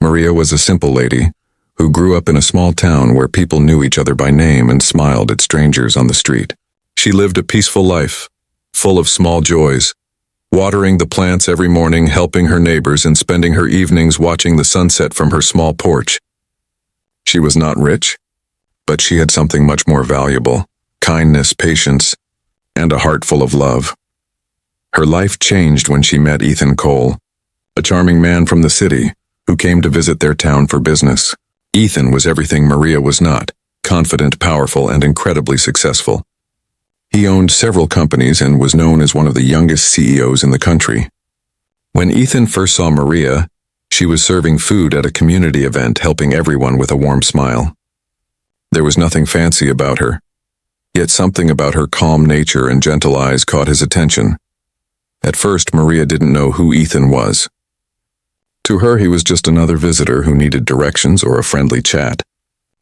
Maria was a simple lady who grew up in a small town where people knew each other by name and smiled at strangers on the street. She lived a peaceful life, full of small joys, watering the plants every morning, helping her neighbors, and spending her evenings watching the sunset from her small porch. She was not rich, but she had something much more valuable: kindness, patience, and a heart full of love. Her life changed when she met Ethan Cole, a charming man from the city who came to visit their town for business. Ethan was everything Maria was not: confident, powerful, and incredibly successful. He owned several companies and was known as one of the youngest CEOs in the country. When Ethan first saw Maria, she was serving food at a community event, helping everyone with a warm smile. There was nothing fancy about her, yet something about her calm nature and gentle eyes caught his attention. At first, Maria didn't know who Ethan was. To her, he was just another visitor who needed directions or a friendly chat.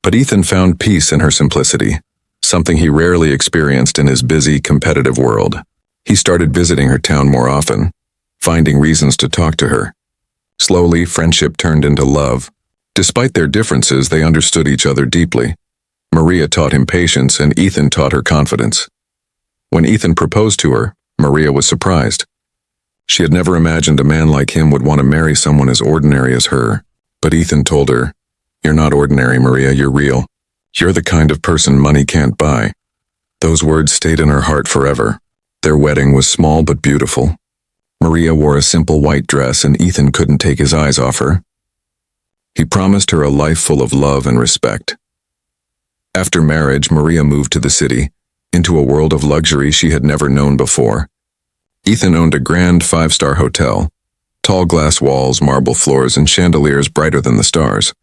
But Ethan found peace in her simplicity, something he rarely experienced in his busy, competitive world. He started visiting her town more often, finding reasons to talk to her. Slowly, friendship turned into love. Despite their differences, they understood each other deeply. Maria taught him patience, and Ethan taught her confidence. When Ethan proposed to her, Maria was surprised. She had never imagined a man like him would want to marry someone as ordinary as her. But Ethan told her, "You're not ordinary, Maria, you're real. You're the kind of person money can't buy." Those words stayed in her heart forever. Their wedding was small but beautiful. Maria wore a simple white dress, and Ethan couldn't take his eyes off her. He promised her a life full of love and respect. After marriage, Maria moved to the city, into a world of luxury she had never known before. Ethan owned a grand 5-star hotel, tall glass walls, marble floors, and chandeliers brighter than the stars.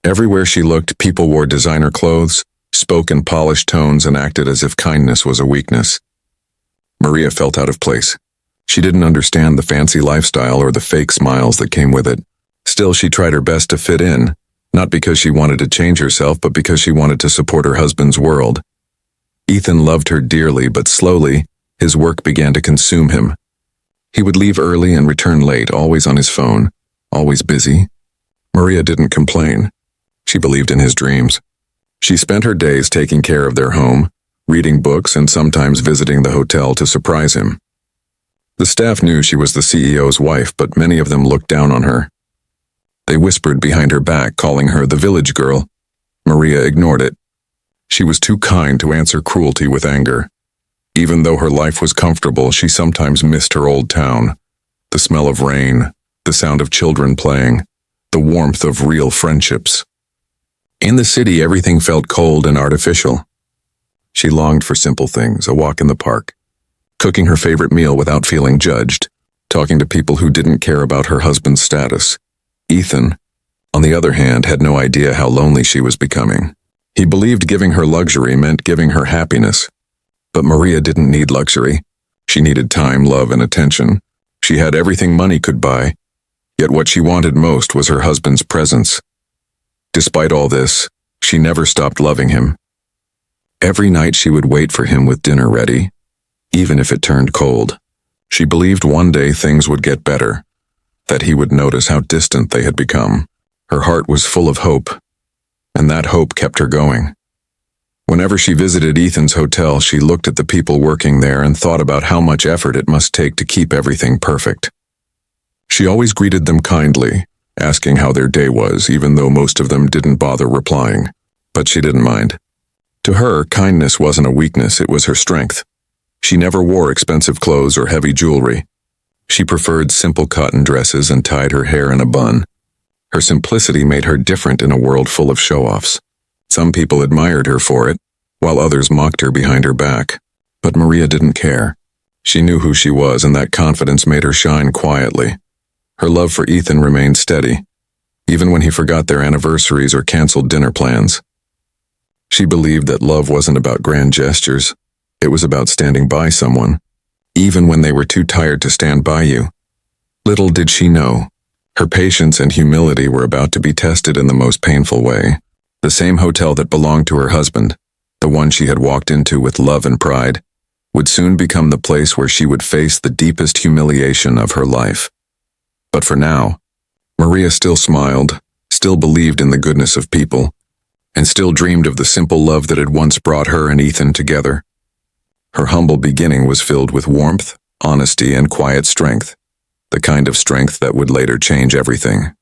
Everywhere she looked, people wore designer clothes, spoke in polished tones, and acted as if kindness was a weakness. Maria felt out of place. She didn't understand the fancy lifestyle or the fake smiles that came with it. Still, she tried her best to fit in, not because she wanted to change herself, but because she wanted to support her husband's world. Ethan loved her dearly, but slowly, his work began to consume him. He would leave early and return late, always on his phone, always busy. Maria didn't complain. She believed in his dreams. She spent her days taking care of their home, reading books, and sometimes visiting the hotel to surprise him. The staff knew she was the CEO's wife, but many of them looked down on her. They whispered behind her back, calling her the village girl. Maria ignored it. She was too kind to answer cruelty with anger. Even though her life was comfortable, she sometimes missed her old town. The smell of rain, the sound of children playing, the warmth of real friendships. In the city, everything felt cold and artificial. She longed for simple things: a walk in the park, cooking her favorite meal without feeling judged, talking to people who didn't care about her husband's status. Ethan, on the other hand, had no idea how lonely she was becoming. He believed giving her luxury meant giving her happiness. But Maria didn't need luxury. She needed time, love, and attention. She had everything money could buy, yet what she wanted most was her husband's presence. Despite all this, she never stopped loving him. Every night she would wait for him with dinner ready, even if it turned cold. She believed one day things would get better, that he would notice how distant they had become. Her heart was full of hope, and that hope kept her going. Whenever she visited Ethan's hotel, she looked at the people working there and thought about how much effort it must take to keep everything perfect. She always greeted them kindly, asking how their day was, even though most of them didn't bother replying. But she didn't mind. To her, kindness wasn't a weakness, it was her strength. She never wore expensive clothes or heavy jewelry. She preferred simple cotton dresses and tied her hair in a bun. Her simplicity made her different in a world full of show-offs. Some people admired her for it, while others mocked her behind her back. But Maria didn't care. She knew who she was, and that confidence made her shine quietly. Her love for Ethan remained steady, even when he forgot their anniversaries or canceled dinner plans. She believed that love wasn't about grand gestures. It was about standing by someone, even when they were too tired to stand by you. Little did she know, her patience and humility were about to be tested in the most painful way. The same hotel that belonged to her husband, the one she had walked into with love and pride, would soon become the place where she would face the deepest humiliation of her life. But for now, Maria still smiled, still believed in the goodness of people, and still dreamed of the simple love that had once brought her and Ethan together. Her humble beginning was filled with warmth, honesty, and quiet strength, the kind of strength that would later change everything.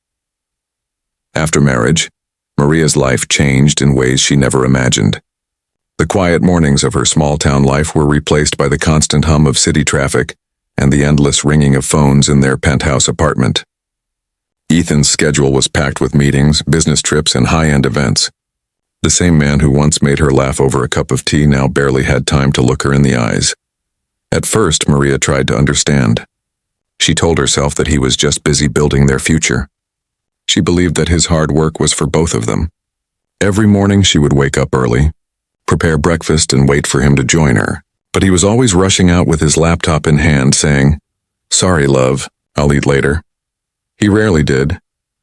After marriage, Maria's life changed in ways she never imagined. The quiet mornings of her small-town life were replaced by the constant hum of city traffic and the endless ringing of phones in their penthouse apartment. Ethan's schedule was packed with meetings, business trips, and high-end events. The same man who once made her laugh over a cup of tea now barely had time to look her in the eyes. At first, Maria tried to understand. She told herself that he was just busy building their future. She believed that his hard work was for both of them. Every morning she would wake up early, prepare breakfast, and wait for him to join her. But he was always rushing out with his laptop in hand, saying, "Sorry, love, I'll eat later." He rarely did.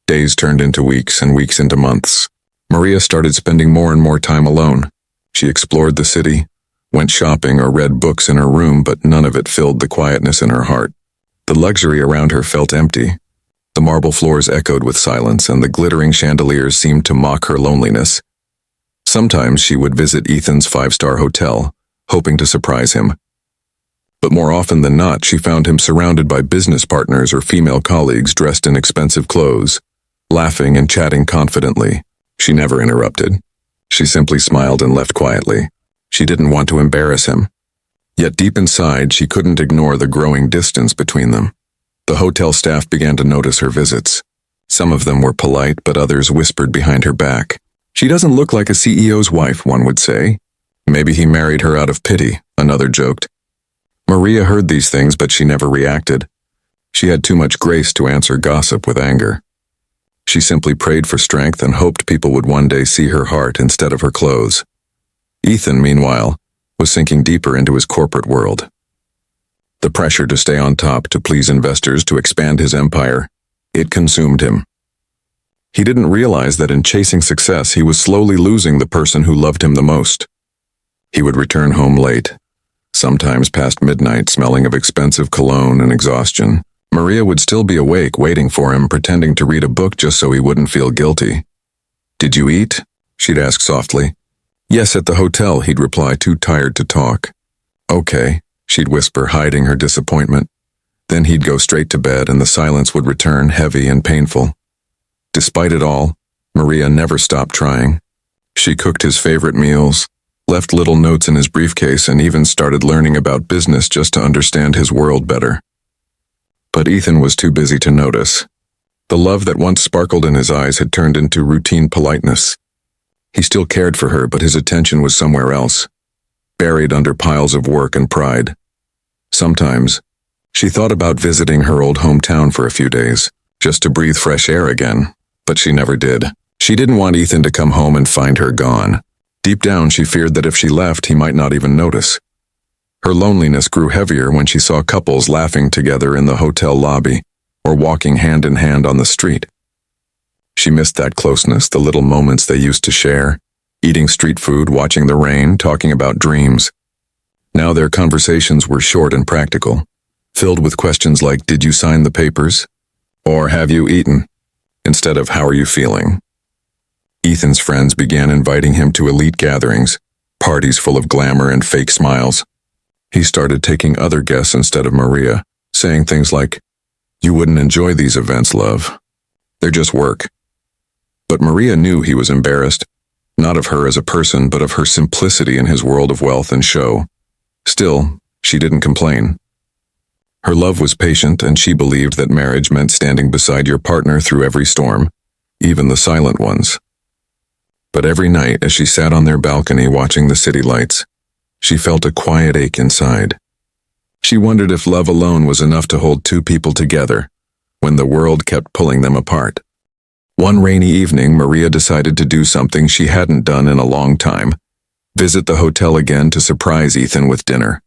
Days turned into weeks and weeks into months. Maria started spending more and more time alone. She explored the city, went shopping, or read books in her room, but none of it filled the quietness in her heart. The luxury around her felt empty. The marble floors echoed with silence, and the glittering chandeliers seemed to mock her loneliness. Sometimes she would visit Ethan's five-star hotel, hoping to surprise him. But more often than not, she found him surrounded by business partners or female colleagues dressed in expensive clothes, laughing and chatting confidently. She never interrupted. She simply smiled and left quietly. She didn't want to embarrass him. Yet deep inside, she couldn't ignore the growing distance between them. The hotel staff began to notice her visits. Some of them were polite, but others whispered behind her back. "She doesn't look like a CEO's wife," one would say. "Maybe he married her out of pity," another joked. Maria heard these things, but she never reacted. She had too much grace to answer gossip with anger. She simply prayed for strength and hoped people would one day see her heart instead of her clothes. Ethan, meanwhile, was sinking deeper into his corporate world. The pressure to stay on top, to please investors, to expand his empire, it consumed him. He didn't realize that in chasing success, he was slowly losing the person who loved him the most. He would return home late, sometimes past midnight, smelling of expensive cologne and exhaustion. Maria would still be awake, waiting for him, pretending to read a book just so he wouldn't feel guilty. "Did you eat?" she'd ask softly. "Yes, at the hotel," he'd reply, too tired to talk. "Okay," she'd whisper, hiding her disappointment. Then he'd go straight to bed, and the silence would return, heavy and painful. Despite it all, Maria never stopped trying. She cooked his favorite meals, left little notes in his briefcase, and even started learning about business just to understand his world better. But Ethan was too busy to notice. The love that once sparkled in his eyes had turned into routine politeness. He still cared for her, but his attention was somewhere else, buried under piles of work and pride. Sometimes, she thought about visiting her old hometown for a few days, just to breathe fresh air again, but she never did. She didn't want Ethan to come home and find her gone. Deep down, she feared that if she left, he might not even notice. Her loneliness grew heavier when she saw couples laughing together in the hotel lobby or walking hand in hand on the street. She missed that closeness, the little moments they used to share, eating street food, watching the rain, talking about dreams. Now their conversations were short and practical, filled with questions like, "Did you sign the papers?" or "Have you eaten?" instead of "How are you feeling?" Ethan's friends began inviting him to elite gatherings, parties full of glamour and fake smiles. He started taking other guests instead of Maria, saying things like, "You wouldn't enjoy these events, love. They're just work." But Maria knew he was embarrassed, not of her as a person, but of her simplicity in his world of wealth and show. Still, she didn't complain. Her love was patient, and she believed that marriage meant standing beside your partner through every storm, even the silent ones. But every night, as she sat on their balcony watching the city lights, she felt a quiet ache inside. She wondered if love alone was enough to hold two people together when the world kept pulling them apart. One rainy evening, Maria decided to do something she hadn't done in a long time: visit the hotel again to surprise Ethan with dinner.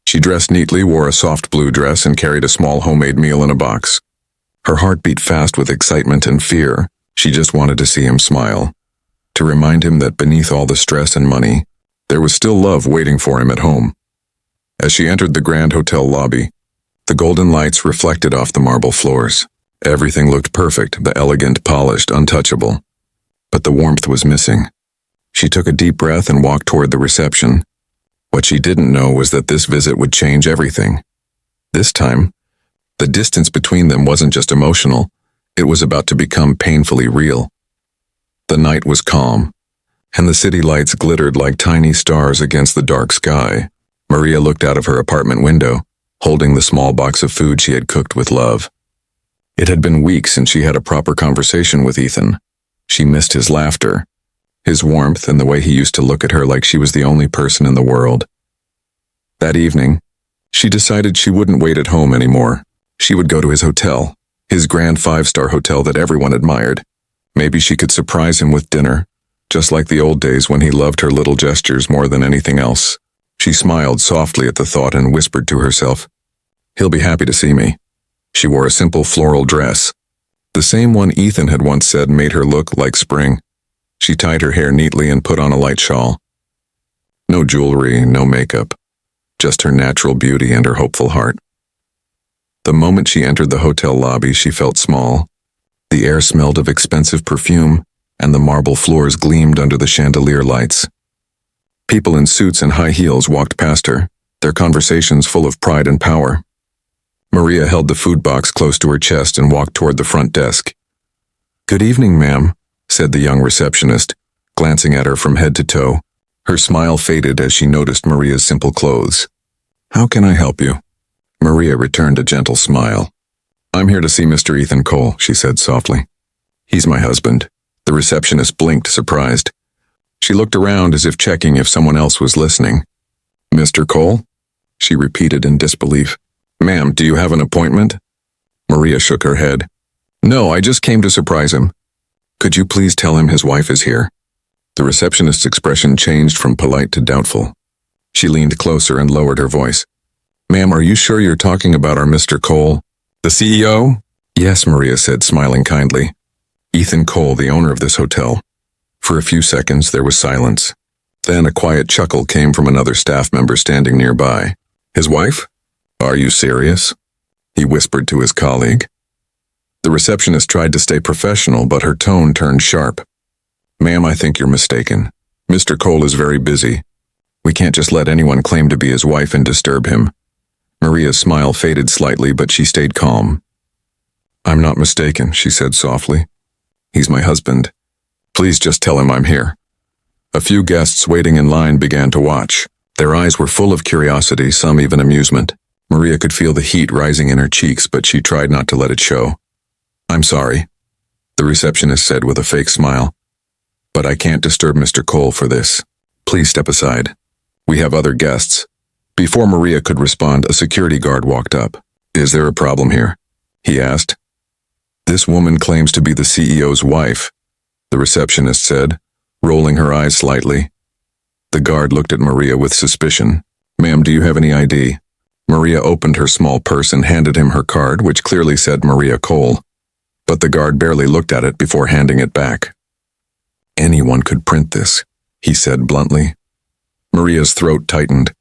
She dressed neatly, wore a soft blue dress, and carried a small homemade meal in a box. Her heart beat fast with excitement and fear. She just wanted to see him smile, to remind him that beneath all the stress and money, there was still love waiting for him at home. As she entered the grand hotel lobby, the golden lights reflected off the marble floors. Everything looked perfect, the elegant, polished, untouchable. But the warmth was missing. She took a deep breath and walked toward the reception. What she didn't know was that this visit would change everything. This time, the distance between them wasn't just emotional, it was about to become painfully real. The night was calm, and the city lights glittered like tiny stars against the dark sky. Maria looked out of her apartment window, holding the small box of food she had cooked with love. It had been weeks since she had a proper conversation with Ethan. She missed his laughter, his warmth, and the way he used to look at her like she was the only person in the world. That evening, she decided she wouldn't wait at home anymore. She would go to his hotel, his grand 5-star hotel that everyone admired. Maybe she could surprise him with dinner, just like the old days when he loved her little gestures more than anything else. She smiled softly at the thought and whispered to herself, "He'll be happy to see me." She wore a simple floral dress, the same one Ethan had once said made her look like spring. She tied her hair neatly and put on a light shawl. No jewelry, no makeup, just her natural beauty and her hopeful heart. The moment she entered the hotel lobby, she felt small. The air smelled of expensive perfume, and the marble floors gleamed under the chandelier lights. People in suits and high heels walked past her, their conversations full of pride and power. Maria held the food box close to her chest and walked toward the front desk. "Good evening, ma'am," said the young receptionist, glancing at her from head to toe. Her smile faded as she noticed Maria's simple clothes. "How can I help you?" Maria returned a gentle smile. "I'm here to see Mr. Ethan Cole," she said softly. "He's my husband." The receptionist blinked, surprised. She looked around as if checking if someone else was listening. "Mr. Cole?" she repeated in disbelief. "Ma'am, do you have an appointment?" Maria shook her head. "No, I just came to surprise him. Could you please tell him his wife is here?" The receptionist's expression changed from polite to doubtful. She leaned closer and lowered her voice. "Ma'am, are you sure you're talking about our Mr. Cole, the CEO?" "Yes," Maria said, smiling kindly. "Ethan Cole, the owner of this hotel." For a few seconds there was silence. Then a quiet chuckle came from another staff member standing nearby. "His wife? Are you serious?" he whispered to his colleague. The receptionist tried to stay professional, but her tone turned sharp. "Ma'am, I think you're mistaken. Mr. Cole is very busy. We can't just let anyone claim to be his wife and disturb him." Maria's smile faded slightly, but she stayed calm. "I'm not mistaken," she said softly. "He's my husband. Please just tell him I'm here." A few guests waiting in line began to watch. Their eyes were full of curiosity, some even amusement. Maria could feel the heat rising in her cheeks, but she tried not to let it show. "I'm sorry," the receptionist said with a fake smile, "but I can't disturb Mr. Cole for this. Please step aside. We have other guests." Before Maria could respond, a security guard walked up. "Is there a problem here?" he asked. "This woman claims to be the CEO's wife," the receptionist said, rolling her eyes slightly. The guard looked at Maria with suspicion. "Ma'am, do you have any ID?" Maria opened her small purse and handed him her card, which clearly said Maria Cole. But the guard barely looked at it before handing it back. "Anyone could print this," he said bluntly. Maria's throat tightened.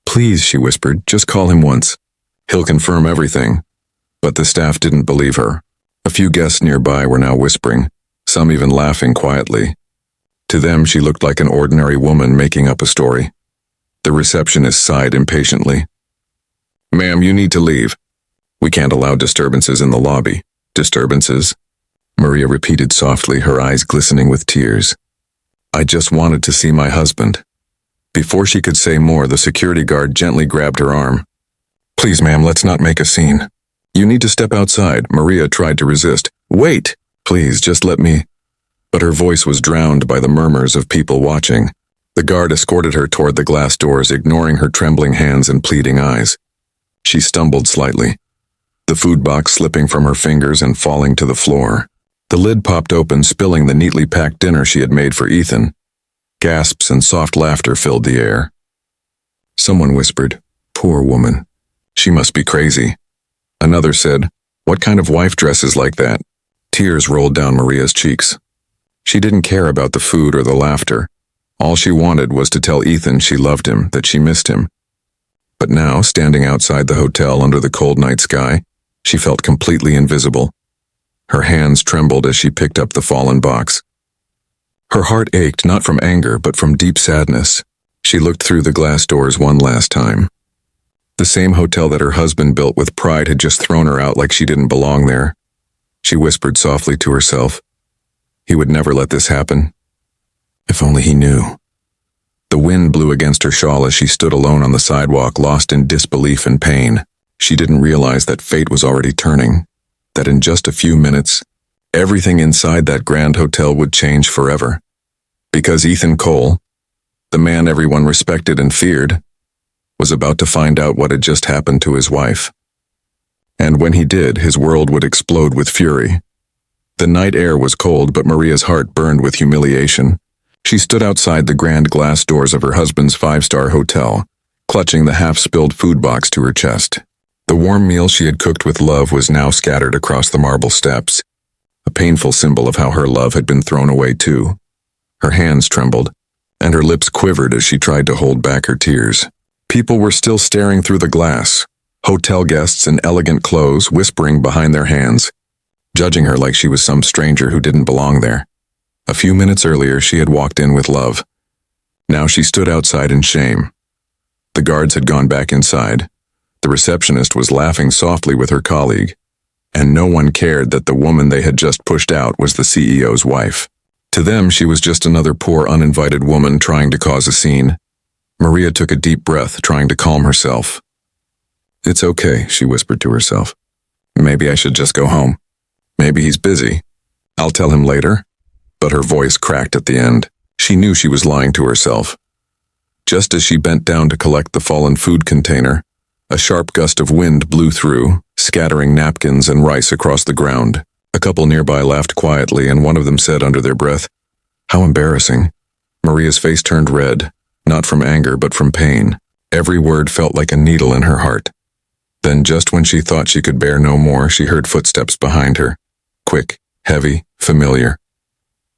"Please," she whispered, "just call him once. He'll confirm everything." But the staff didn't believe her. A few guests nearby were now whispering, some even laughing quietly. To them, she looked like an ordinary woman making up a story. The receptionist sighed impatiently. "Ma'am, you need to leave. We can't allow disturbances in the lobby." "Disturbances?" Maria repeated softly, her eyes glistening with tears. "I just wanted to see my husband." Before she could say more, the security guard gently grabbed her arm. "Please, ma'am, let's not make a scene. You need to step outside." Maria tried to resist. "Wait! Please, just let me." But her voice was drowned by the murmurs of people watching. The guard escorted her toward the glass doors, ignoring her trembling hands and pleading eyes. She stumbled slightly, the food box slipping from her fingers and falling to the floor. The lid popped open, spilling the neatly packed dinner she had made for Ethan. Gasps and soft laughter filled the air. Someone whispered, "Poor woman. She must be crazy." Another said, "What kind of wife dresses like that?" Tears rolled down Maria's cheeks. She didn't care about the food or the laughter. All she wanted was to tell Ethan she loved him, that she missed him. But now, standing outside the hotel under the cold night sky, she felt completely invisible. Her hands trembled as she picked up the fallen box. Her heart ached not from anger but from deep sadness. She looked through the glass doors one last time. The same hotel that her husband built with pride had just thrown her out like she didn't belong there. She whispered softly to herself. He would never let this happen. If only he knew. The wind blew against her shawl as she stood alone on the sidewalk, lost in disbelief and pain. She didn't realize that fate was already turning, that in just a few minutes, everything inside that grand hotel would change forever. Because Ethan Cole, the man everyone respected and feared, was about to find out what had just happened to his wife. And when he did, his world would explode with fury. The night air was cold, but Maria's heart burned with humiliation. She stood outside the grand glass doors of her husband's five-star hotel, clutching the half-spilled food box to her chest. The warm meal she had cooked with love was now scattered across the marble steps, a painful symbol of how her love had been thrown away too. Her hands trembled, and her lips quivered as she tried to hold back her tears. People were still staring through the glass, hotel guests in elegant clothes whispering behind their hands, judging her like she was some stranger who didn't belong there. A few minutes earlier, she had walked in with love. Now she stood outside in shame. The guards had gone back inside. The receptionist was laughing softly with her colleague, and no one cared that the woman they had just pushed out was the CEO's wife. To them, she was just another poor, uninvited woman trying to cause a scene. Maria took a deep breath, trying to calm herself. "It's okay," she whispered to herself. "Maybe I should just go home. Maybe he's busy. I'll tell him later." But her voice cracked at the end. She knew she was lying to herself. Just as she bent down to collect the fallen food container, a sharp gust of wind blew through, scattering napkins and rice across the ground. A couple nearby laughed quietly, and one of them said under their breath, "How embarrassing." Maria's face turned red, not from anger but from pain. Every word felt like a needle in her heart. Then, just when she thought she could bear no more, she heard footsteps behind her. Quick, heavy, familiar.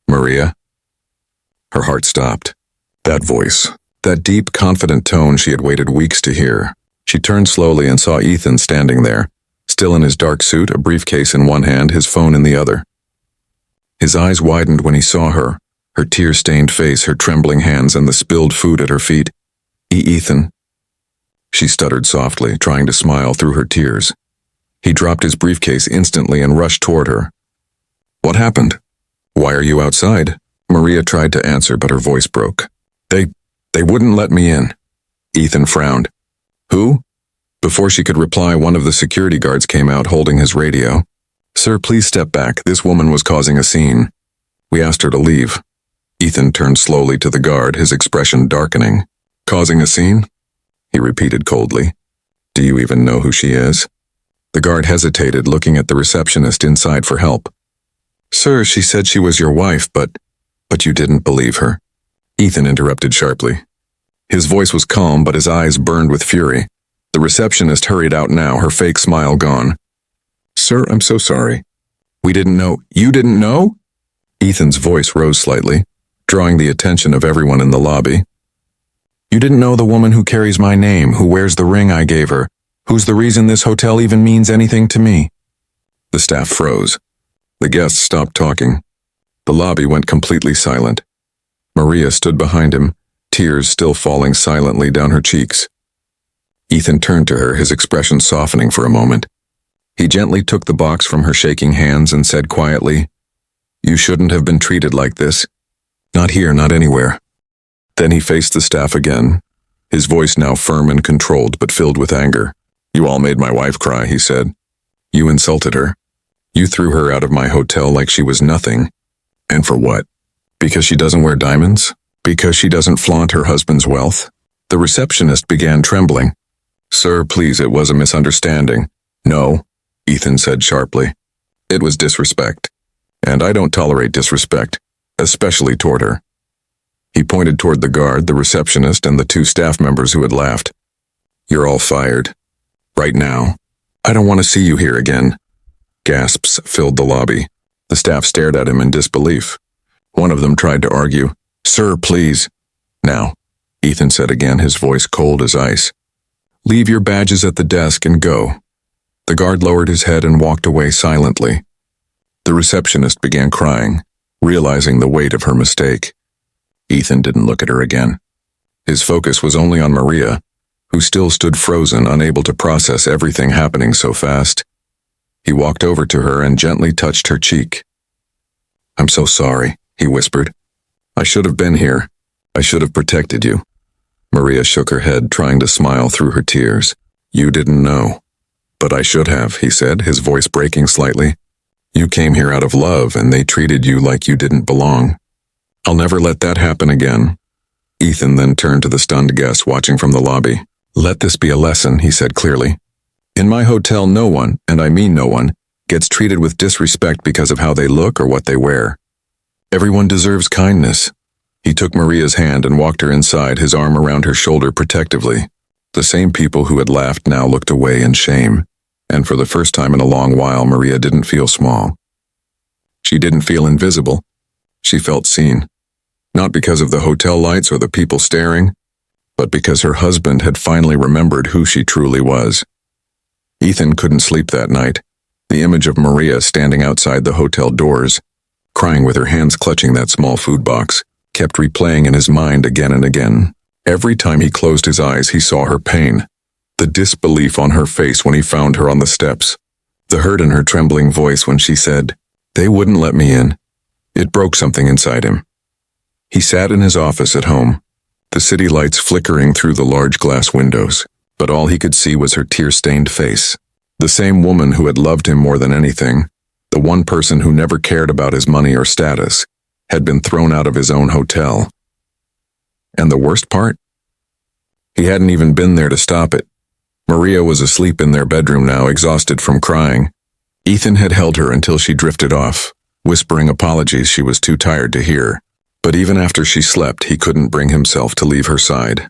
"Maria?" Her heart stopped. That voice, that deep, confident tone she had waited weeks to hear. She turned slowly and saw Ethan standing there, still in his dark suit, a briefcase in one hand, his phone in the other. His eyes widened when he saw her tear-stained face, her trembling hands, and the spilled food at her feet. Ethan." She stuttered softly, trying to smile through her tears. He dropped his briefcase instantly and rushed toward her. "What happened? Why are you outside?" Maria tried to answer, but her voice broke. They wouldn't let me in." Ethan frowned. "Who?" Before she could reply, one of the security guards came out holding his radio. "Sir, please step back. This woman was causing a scene. We asked her to leave." Ethan turned slowly to the guard, his expression darkening. "Causing a scene?" he repeated coldly. "Do you even know who she is?" The guard hesitated, looking at the receptionist inside for help. "Sir, she said she was your wife, but you didn't believe her." Ethan interrupted sharply. His voice was calm, but his eyes burned with fury. The receptionist hurried out now, her fake smile gone. "Sir, I'm so sorry. We didn't know." "You didn't know?" Ethan's voice rose slightly, drawing the attention of everyone in the lobby. "You didn't know the woman who carries my name, who wears the ring I gave her, who's the reason this hotel even means anything to me?" The staff froze. The guests stopped talking. The lobby went completely silent. Maria stood behind him, tears still falling silently down her cheeks. Ethan turned to her, his expression softening for a moment. He gently took the box from her shaking hands and said quietly, "You shouldn't have been treated like this. Not here, not anywhere." Then he faced the staff again, his voice now firm and controlled but filled with anger. "You all made my wife cry," he said. "You insulted her. You threw her out of my hotel like she was nothing. And for what? Because she doesn't wear diamonds? Because she doesn't flaunt her husband's wealth?" The receptionist began trembling. "Sir, please, it was a misunderstanding." "No," Ethan said sharply. "It was disrespect. And I don't tolerate disrespect, especially toward her." He pointed toward the guard, the receptionist, and the two staff members who had laughed. "You're all fired. Right now. I don't want to see you here again." Gasps filled the lobby. The staff stared at him in disbelief. One of them tried to argue. "Sir, please." "Now," Ethan said again, his voice cold as ice. "Leave your badges at the desk and go." The guard lowered his head and walked away silently. The receptionist began crying, realizing the weight of her mistake. Ethan didn't look at her again. His focus was only on Maria, who still stood frozen, unable to process everything happening so fast. He walked over to her and gently touched her cheek. "I'm so sorry," he whispered. "I should have been here. I should have protected you." Maria shook her head, trying to smile through her tears. "You didn't know." "But I should have," he said, his voice breaking slightly. "You came here out of love, and they treated you like you didn't belong. I'll never let that happen again." Ethan then turned to the stunned guest watching from the lobby. "Let this be a lesson," he said clearly. "In my hotel, no one, and I mean no one, gets treated with disrespect because of how they look or what they wear. Everyone deserves kindness." He took Maria's hand and walked her inside, his arm around her shoulder protectively. The same people who had laughed now looked away in shame, and for the first time in a long while, Maria didn't feel small. She didn't feel invisible. She felt seen. Not because of the hotel lights or the people staring, but because her husband had finally remembered who she truly was. Ethan couldn't sleep that night. The image of Maria standing outside the hotel doors, crying with her hands clutching that small food box, kept replaying in his mind again and again. Every time he closed his eyes, he saw her pain, the disbelief on her face when he found her on the steps, the hurt in her trembling voice when she said, "They wouldn't let me in." It broke something inside him. He sat in his office at home, the city lights flickering through the large glass windows, but all he could see was her tear-stained face. The same woman who had loved him more than anything, the one person who never cared about his money or status, had been thrown out of his own hotel. And the worst part? He hadn't even been there to stop it. Maria was asleep in their bedroom now, exhausted from crying. Ethan had held her until she drifted off, whispering apologies she was too tired to hear. But even after she slept, he couldn't bring himself to leave her side.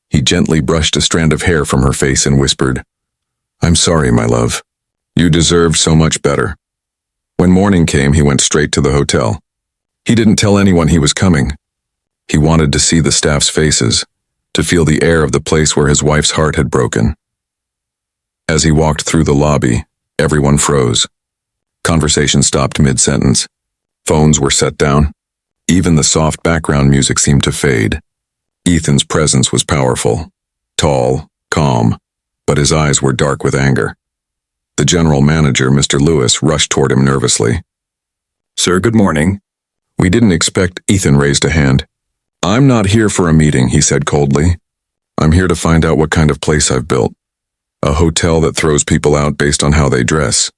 He gently brushed a strand of hair from her face and whispered, "I'm sorry, my love. You deserved so much better." When morning came, he went straight to the hotel. He didn't tell anyone he was coming. He wanted to see the staff's faces, to feel the air of the place where his wife's heart had broken. As he walked through the lobby, everyone froze. Conversation stopped mid-sentence. Phones were set down. Even the soft background music seemed to fade. Ethan's presence was powerful, tall, calm, but his eyes were dark with anger. The general manager, Mr. Lewis, rushed toward him nervously. "Sir, good morning." "We didn't expect," Ethan raised a hand. "I'm not here for a meeting," he said coldly. "I'm here to find out what kind of place I've built. A hotel that throws people out based on how they dress."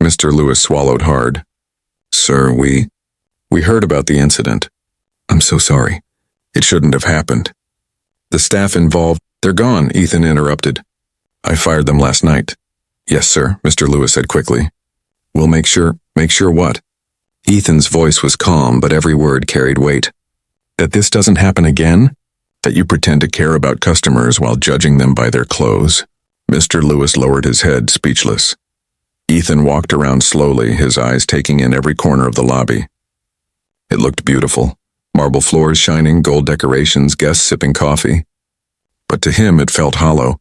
Mr. Lewis swallowed hard. "Sir, we heard about the incident. I'm so sorry. It shouldn't have happened. The staff involved—" "They're gone," Ethan interrupted. "I fired them last night." "Yes, sir," Mr. Lewis said quickly. "We'll make sure what?" Ethan's voice was calm, but every word carried weight. "That this doesn't happen again? That you pretend to care about customers while judging them by their clothes?" Mr. Lewis lowered his head, speechless. Ethan walked around slowly, his eyes taking in every corner of the lobby. It looked beautiful. Marble floors shining, gold decorations, guests sipping coffee. But to him it felt hollow.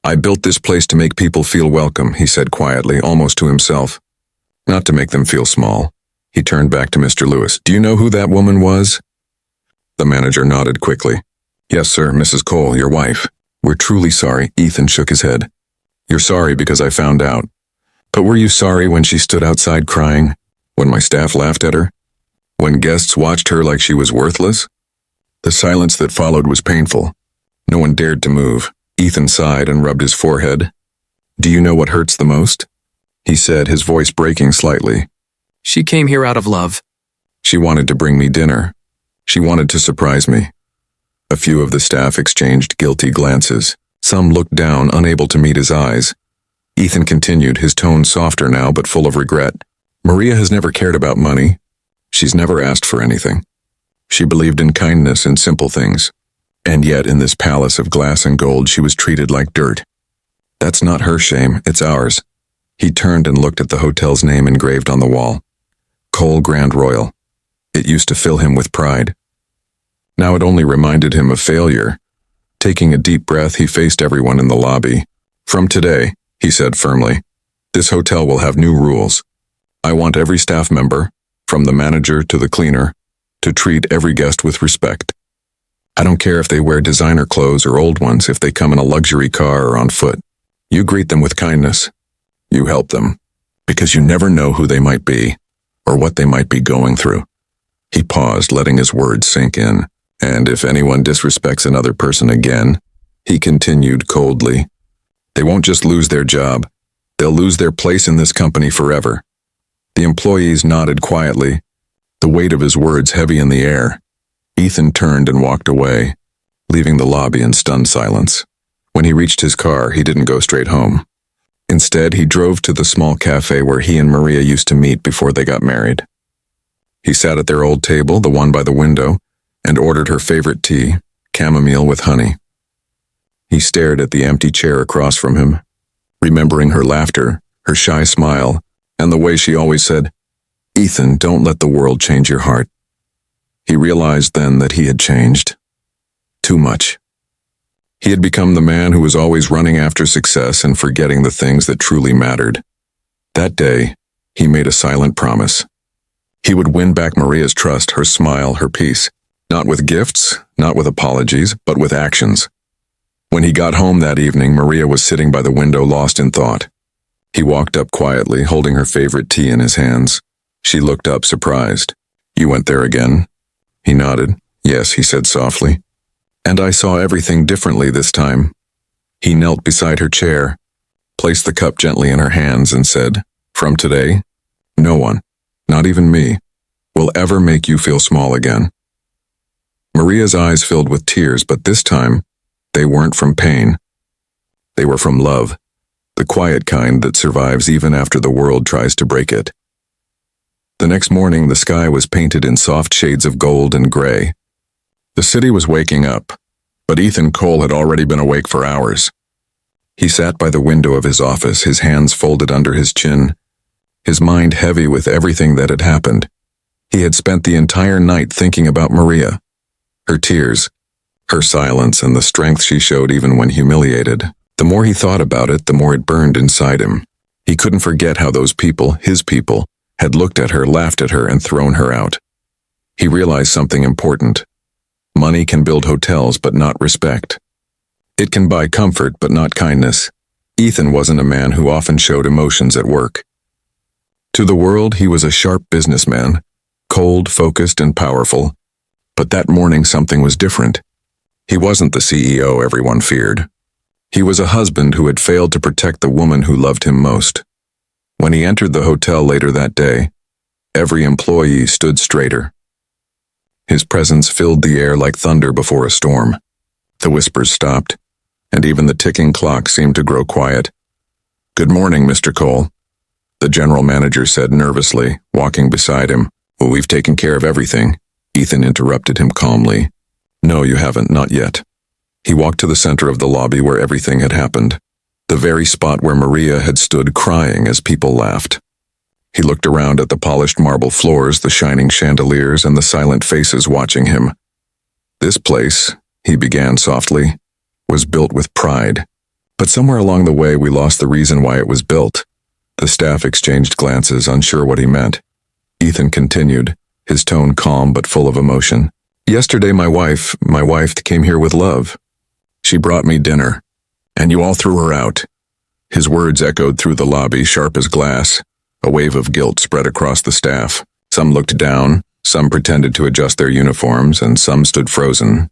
"I built this place to make people feel welcome," he said quietly, almost to himself. "Not to make them feel small." He turned back to Mr. Lewis. "Do you know who that woman was?" The manager nodded quickly. "Yes, sir, Mrs. Cole, your wife." "We're truly sorry," Ethan shook his head. "You're sorry because I found out. But were you sorry when she stood outside crying? When my staff laughed at her? When guests watched her like she was worthless?" The silence that followed was painful. No one dared to move. Ethan sighed and rubbed his forehead. "Do you know what hurts the most?" he said, his voice breaking slightly. "She came here out of love." "She wanted to bring me dinner. She wanted to surprise me." A few of the staff exchanged guilty glances. Some looked down, unable to meet his eyes. Ethan continued, his tone softer now but full of regret. "Maria has never cared about money. She's never asked for anything. She believed in kindness and simple things. And yet in this palace of glass and gold she was treated like dirt. That's not her shame, it's ours." He turned and looked at the hotel's name engraved on the wall. Cole Grand Royal. It used to fill him with pride. Now it only reminded him of failure. Taking a deep breath, he faced everyone in the lobby. "From today," he said firmly, "this hotel will have new rules. I want every staff member, from the manager to the cleaner, to treat every guest with respect. I don't care if they wear designer clothes or old ones, if they come in a luxury car or on foot. You greet them with kindness. You help them, because you never know who they might be or what they might be going through. He paused, letting his words sink in. And if anyone disrespects another person again, he continued coldly, they won't just lose their job, they'll lose their place in this company forever. The employees nodded quietly, the weight of his words heavy in the air. Ethan turned and walked away, leaving the lobby in stunned silence. When he reached his car, he didn't go straight home. Instead, he drove to the small cafe where he and Maria used to meet before they got married. He sat at their old table, the one by the window, and ordered her favorite tea, chamomile with honey. He stared at the empty chair across from him, remembering her laughter, her shy smile, and the way she always said, "Ethan, don't let the world change your heart." He realized then that he had changed. Too much. He had become the man who was always running after success and forgetting the things that truly mattered. That day, he made a silent promise. He would win back Maria's trust, her smile, her peace. Not with gifts, not with apologies, but with actions. When he got home that evening, Maria was sitting by the window, lost in thought. He walked up quietly, holding her favorite tea in his hands. She looked up, surprised. "You went there again?" He nodded. "Yes," he said softly. "And I saw everything differently this time." He knelt beside her chair, placed the cup gently in her hands, and said, "From today, no one, not even me, will ever make you feel small again." Maria's eyes filled with tears, but this time, they weren't from pain. They were from love, the quiet kind that survives even after the world tries to break it. The next morning, the sky was painted in soft shades of gold and gray. The city was waking up, but Ethan Cole had already been awake for hours. He sat by the window of his office, his hands folded under his chin, his mind heavy with everything that had happened. He had spent the entire night thinking about Maria, her tears, her silence, and the strength she showed even when humiliated. The more he thought about it, the more it burned inside him. He couldn't forget how those people, his people, had looked at her, laughed at her, and thrown her out. He realized something important. Money can build hotels, but not respect. It can buy comfort, but not kindness. Ethan wasn't a man who often showed emotions at work. To the world, he was a sharp businessman, cold, focused, and powerful. But that morning something was different. He wasn't the CEO everyone feared. He was a husband who had failed to protect the woman who loved him most. When he entered the hotel later that day, every employee stood straighter. His presence filled the air like thunder before a storm. The whispers stopped, and even the ticking clock seemed to grow quiet. "Good morning, Mr. Cole," the general manager said nervously, walking beside him. "We've taken care of everything." Ethan interrupted him calmly. "No, you haven't, not yet." He walked to the center of the lobby where everything had happened, the very spot where Maria had stood crying as people laughed. He looked around at the polished marble floors, the shining chandeliers, and the silent faces watching him. "This place," he began softly, "was built with pride. But somewhere along the way we lost the reason why it was built." The staff exchanged glances, unsure what he meant. Ethan continued, his tone calm but full of emotion. "Yesterday my wife came here with love. She brought me dinner, and you all threw her out." His words echoed through the lobby, sharp as glass. A wave of guilt spread across the staff. Some looked down, some pretended to adjust their uniforms, and some stood frozen,